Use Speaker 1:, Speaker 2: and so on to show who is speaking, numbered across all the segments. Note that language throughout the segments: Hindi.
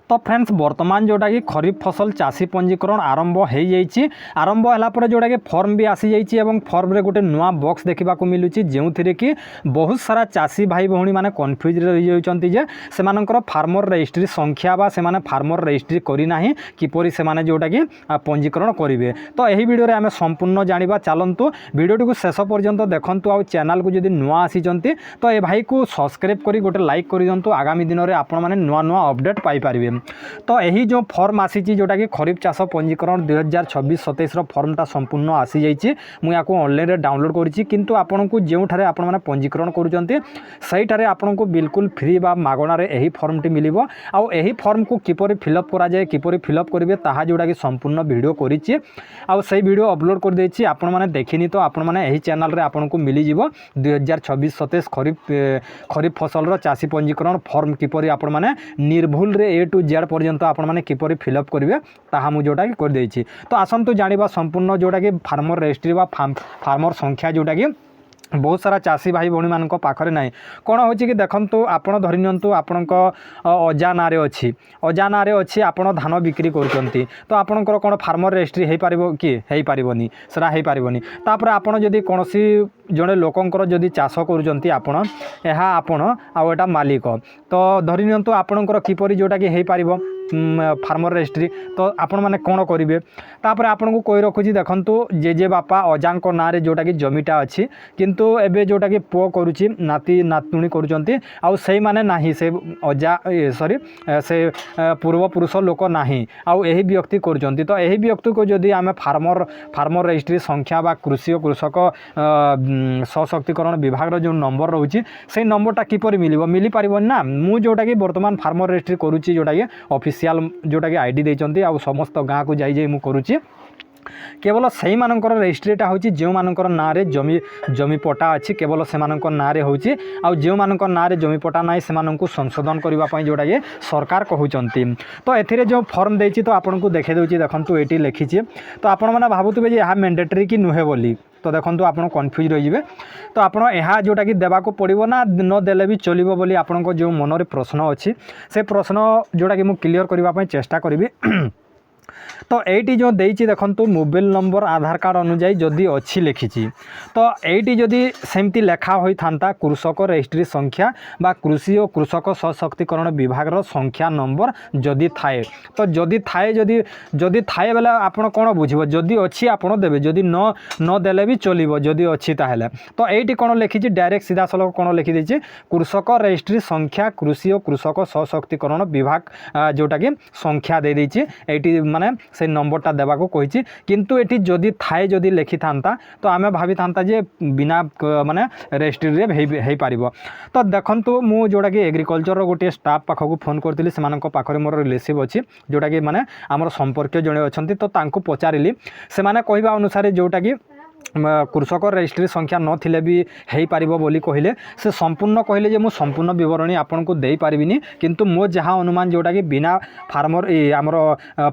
Speaker 1: तो फ्रेंड्स बर्तमान जोटा कि खरीफ फसल चाषी पंजीकरण आरंभ हो जाइए। आरंभ है जोटा कि फॉर्म भी आसी जाइए और फॉर्म रे गोटे नुआ बॉक्स देखा मिलूँ जो कि बहुत सारा चाषी भाई भौणी मैंने कन्फ्यूज रही जाती जे से फार्मर रजिस्ट्री संख्या बा से फार्मर रजिस्ट्री करना किपरि से जोटा कि पंजीकरण करेंगे। तो यही वीडियो आम संपूर्ण जाना चलतु वीडियो शेष पर्यंत देखूँ। आ चैनल को जब नुआ आसी तो ये भाई को सब्सक्राइब कर गोटे लाइक कर दिंतु। आगामी दिन में आपण मैंने नुआ नुआ अपडेट पाइपर। तो यही जो फॉर्म आसी जोटा कि खरीफ चाष पंजीकरण 2026-27 फॉर्मटा संपूर्ण आसी जाइए। मुझे ऑनलाइन डाउनलोड करी किंतु आपन को जो आपण मैंने पंजीकरण करुँचे आपन को बिल्कुल फ्री बा मागणार यही फॉर्मटी मिल। आउ यही फॉर्म को किपरि फिलअप करा जाए किपरि फिलअप करेंगे ताहा जोटा कि संपूर्ण वीडियो करिछि। आउ से वीडियो अपलोड कर देछि आपण मैंने देखिनी तो आपण मैंने यही चैनल रे आपन को मिल जिवो 2026-27 खरीफ फसल चाषी पंजीकरण फॉर्म किपरि आपण मैंने निर्भुल रे ए टू जेड पर्यंत आपण मैंने किपरि फिलअप करेंगे ताहा मु जोटा कि कर देछि। तो आसंतु जानिबा संपूर्ण जोटा कि फार्मर रजिस्ट्री बा फार्मर संख्या जोटा कि बहुत सारा चाषी भाई भौणी मान पाखे ना कौन हो कि देखु आपड़ धरी नियंतु आपण अजा ना अच्छी अजा ना अच्छी आपड़ धान बिक्री करुँच तो आपणकर कौन फार्मर रजिस्ट्री हो पार कि हो पारनी सेटा हो पारनी। तापर आपड़ जदि कौन जड़े लोकंर जदि चाष करुँच आपण आटा मालिक तो धरी नियंतु आपणकर किपरि जोटा कि हो पार फार्मर रजिस्ट्री तो आपण मैंने कौन करेंगे। तापर आपन को कही रखुची देखंतु जेजे बापा अजांक ना जोटा कि जमीटा अच्छी किंतु एबे जोटा कि पुओ करुची नाती नातुणी करुचंती आउ से माने नाही से अजा सॉरी से पूर्वपुरुष लोक नाही आउ एही व्यक्ति करुचंती। तो एही व्यक्ति को जदि आमे फार्मर रजिस्ट्री संख्या बा कृषि और कृषक सशक्तिकरण विभाग जो नंबर रोचे से नंबरटा किपरि मिली पारिबनि ना। मु जोटा कि वर्तमान फार्मर रजिस्ट्री करुची जोटा कि ऑफिशियल जोटा कि आईडी देइचंती आ समस्त गाँ को जाई मु करुची। केवल से मानकर रजिस्ट्रीटा होची जो मानकर ना रे जमी पटा अच्छी केवल से मानकर ना रे होची आ जो मानकर ना रे जमी पटा नाई से माननको संशोधन करबा पई जोटा ये सरकार कहउचंती। तो एथिरे जो फॉर्म देछि तो आपन को देखे देउची देखंतु एटी लिखिछि तो आपण माने भाबुतबे जे यहा मैंडेटरी कि नुहे बोली तो देखो आप कन्फ्यूज रही। तो आपड़ यह जोटा कि देवाक पड़ो ना न देले भी चलो बोली आपण जो मन में प्रश्न अच्छी से प्रश्न जोटा कि मुझे क्लियर करने चेष्टा करी। तो एटी जो देइछि देखंतु मोबाइल नंबर आधार कार्ड अनुजाई जदि अच्छी लिखी तो एटी जदि सेमती लेखा होई थांता कृषक रजिस्ट्री संख्या बा कृषि और कृषक सशक्तिकरण विभाग संख्या नंबर जदि थाए तो जदि थाए जदि थाए बेले आपण कौन बुझिबो जदि अच्छी आपण देबे जदि न देले भी चलिबो जदि अच्छी ताहेले। तो एटी कौन लिखी डायरेक्ट सीधा सलख कौन लिखी देछि कृषक रजिस्ट्री संख्या कृषि और कृषक सशक्तिकरण विभाग जोटा कि संख्या दे देछि एटी माने से नंबरटा देवा को कही किंतु एटी जदि थाए जदि लिखि थांता तो आमे भाभी थांता जे बिना माने रजिस्ट्री रे हे पारिबो। तो देखंतु मु जोटा कि एग्रीकल्चर गोटे स्टाफ पाखक फोन करथिली सेमानक पाखरे मोर रिलेटिव अछि जोटा कि माने हमर संपर्क जणे अछंती तो तांको पचारिली से माने कहबा अनुसार जोटा कि कृषक रजिस्ट्री संख्या नथिले भी हो पार बोली कहले से संपूर्ण कहले जे मु संपूर्ण विवरणी आपन को दे पारिबिनी किंतु मो जहाँ अनुमान जोटा कि बिना फार्मर आमर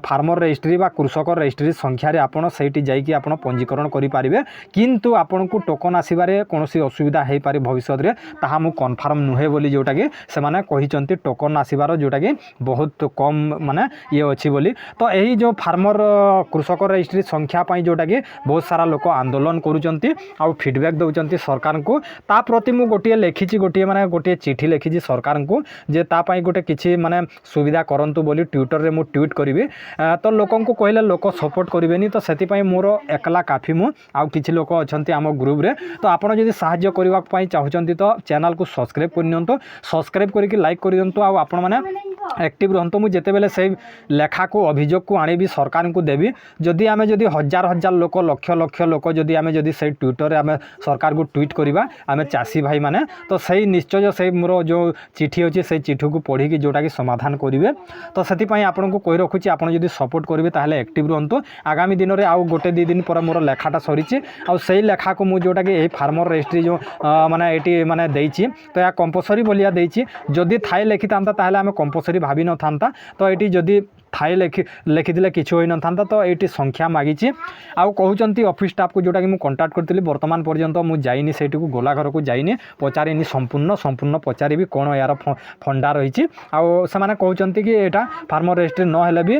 Speaker 1: फार्मर रजिस्ट्री बा कृषक रजिस्ट्री संख्या रे आपन सेठी जाइकी आपन पंजीकरण करि पारिबे किंतु आपन को टोकन आसीबारे कोनोसी असुविधा हे पारे भविष्य रे ताहा मु कन्फर्म नुहे बोली जोटा कि से माने कहिचंती टोकन आसीबार जोटा कि बहुत कम माने ये अछि बोली। तो यही जो फार्मर कृषक रजिस्ट्री संख्या पई जोटा कि बहुत सारा लोक आंदोलन करुचंती आ फीडबैक दउचंती सरकार को ता प्रति मु गोटे लिखिछि गोटे माने गोटे चिठी लिखिछि सरकार को जे ता पई गोटे किछि माने सुविधा करंतु बोली ट्विटर रे मु ट्वीट करिवे। तो लोकन को कहले लोक सपोर्ट करिवेनी तो सेति पई मोर एकला काफी मु आ किछि लोक अछंती आम ग्रुप रे। तो आपण जदि सहाय्य करबा पई चाहुचंती तो चैनल को सब्सक्राइब करनियंतो सब्सक्राइब करके लाइक कर दियंतो आ आपण माने एक्टिव रहंतो। मु जेतेबेले से लेखा को अभियोग को आनी भी सरकार को देवी जदि आमे जदि हजार हजार लोक लक्ष लक्ष लोक जदि आमे जदि से ट्विटर आमे सरकार को ट्वीट करिबा आमे चासी भाई माने तो सही निश्चय से मोर जो चिठी अछि से चिठी को पढ़ी कि जोटा कि समाधान करिवे। तो सेति पई आपन को कहि रखुची आपण जदि सपोर्ट करिवे ताहले एक्टिव रहंतो। आगामी दिन रे आउ गोटे दी दिन पर मोर लेखाटा सरीची आ सही लेखा को मु जोटा कि ए फार्मर रजिस्ट्री जो माने एटी माने देइची तो या कंपलसरी बोलिया देइची जदि थाए लिखि तांता ताहले आमे कंपलसरी କରି ଭାବି ନଥାନ୍ତା ତ ଏଠି ଯଦି ଥାଇ ଲେଖିଥିଲେ କିଛି ହୋଇନଥାନ୍ତା ତ ଏଇଠି ସଂଖ୍ୟା ମାଗିଛି ଆଉ କହୁଛନ୍ତି ଅଫିସ୍ ଷ୍ଟାଫକୁ ଯେଉଁଟାକି ମୁଁ କଣ୍ଟାକ୍ଟ କରିଥିଲି ବର୍ତ୍ତମାନ ପର୍ଯ୍ୟନ୍ତ ମୁଁ ଯାଇନି ସେଇଠିକୁ ଗୋଲା ଘରକୁ ଯାଇନି ପଚାରିନି ସମ୍ପୂର୍ଣ୍ଣ ପଚାରିବି କ'ଣ ଏହାର ଫଣ୍ଡା ରହିଛି ଆଉ ସେମାନେ କହୁଛନ୍ତି କି ଏଇଟା ଫାର୍ମର ରେଜିଷ୍ଟ୍ରି ନହେଲେ ବି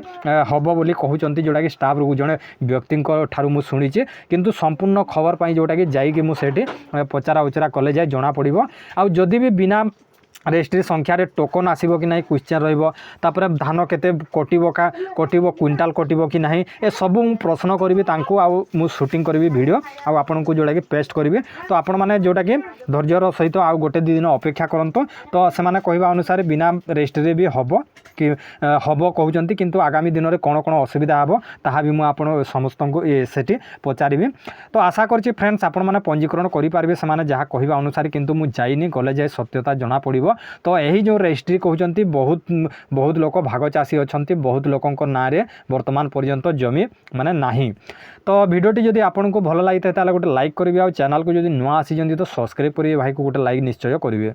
Speaker 1: ହେବ ବୋଲି କହୁଛନ୍ତି ଯେଉଁଟାକି ଷ୍ଟାଫରୁ ଜଣେ ବ୍ୟକ୍ତିଙ୍କ ଠାରୁ ମୁଁ ଶୁଣିଛି କିନ୍ତୁ ସମ୍ପୂର୍ଣ୍ଣ ଖବର ପାଇଁ ଯେଉଁଟାକି ଯାଇକି ମୁଁ ସେଇଠି ପଚରା ଉଚରା କଲେ ଯାଏ ଜଣାପଡ଼ିବ ଆଉ ଯଦି ବି ବିନା ରେଜିଷ୍ଟ୍ରି ସଂଖ୍ୟାରେ ଟୋକନ୍ ଆସିବ କି ନାହିଁ କ୍ୱେଶ୍ଚନ୍ ରହିବ ତାପରେ ଧାନ କେତେ କଟିବ କ୍ୱିଣ୍ଟାଲ କଟିବ କି ନାହିଁ ଏସବୁ ମୁଁ ପ୍ରଶ୍ନ କରିବି ତାଙ୍କୁ ଆଉ ମୁଁ ସୁଟିଂ କରିବି ଭିଡ଼ିଓ ଆଉ ଆପଣଙ୍କୁ ଯେଉଁଟାକି ପେଷ୍ଟ କରିବି ତ ଆପଣମାନେ ଯେଉଁଟାକି ଧୈର୍ଯ୍ୟର ସହିତ ଆଉ ଗୋଟେ ଦୁଇ ଦିନ ଅପେକ୍ଷା କରନ୍ତୁ ତ ସେମାନେ କହିବା ଅନୁସାରେ ବିନା ରେଜିଷ୍ଟ୍ରିରେ ବି ହେବ କି ହେବ କହୁଛନ୍ତି କିନ୍ତୁ ଆଗାମୀ ଦିନରେ କ'ଣ ଅସୁବିଧା ହେବ ତାହା ବି ମୁଁ ଆପଣ ସମସ୍ତଙ୍କୁ ସେଠି ପଚାରିବି ତ ଆଶା କରୁଛି ଫ୍ରେଣ୍ଡସ୍ ଆପଣମାନେ ପଞ୍ଜୀକରଣ କରିପାରିବେ ସେମାନେ ଯାହା କହିବା ଅନୁସାରେ କିନ୍ତୁ ମୁଁ ଯାଇନି ଗଲେ ଯାଏ ସତ୍ୟତା ଜଣାପଡ଼ିବ ତ ଏହି ଯେଉଁ ରେଜିଷ୍ଟ୍ରି କହୁଛନ୍ତି ବହୁତ ଲୋକ ଭାଗ ଚାଷୀ ଅଛନ୍ତି ବହୁତ ଲୋକଙ୍କ ନାଁରେ ବର୍ତ୍ତମାନ ପର୍ଯ୍ୟନ୍ତ ଜମି ମାନେ ନାହିଁ ତ ଭିଡ଼ିଓଟି ଯଦି ଆପଣଙ୍କୁ ଭଲ ଲାଗିଥାଏ ତାହେଲେ ଗୋଟେ ଲାଇକ୍ କରିବେ ଆଉ ଚ୍ୟାନେଲକୁ ଯଦି ନୂଆ ଆସିଛନ୍ତି ତ ସବସ୍କ୍ରାଇବ୍ କରିବେ ଭାଇକୁ ଗୋଟେ ଲାଇକ୍ ନିଶ୍ଚୟ କରିବେ।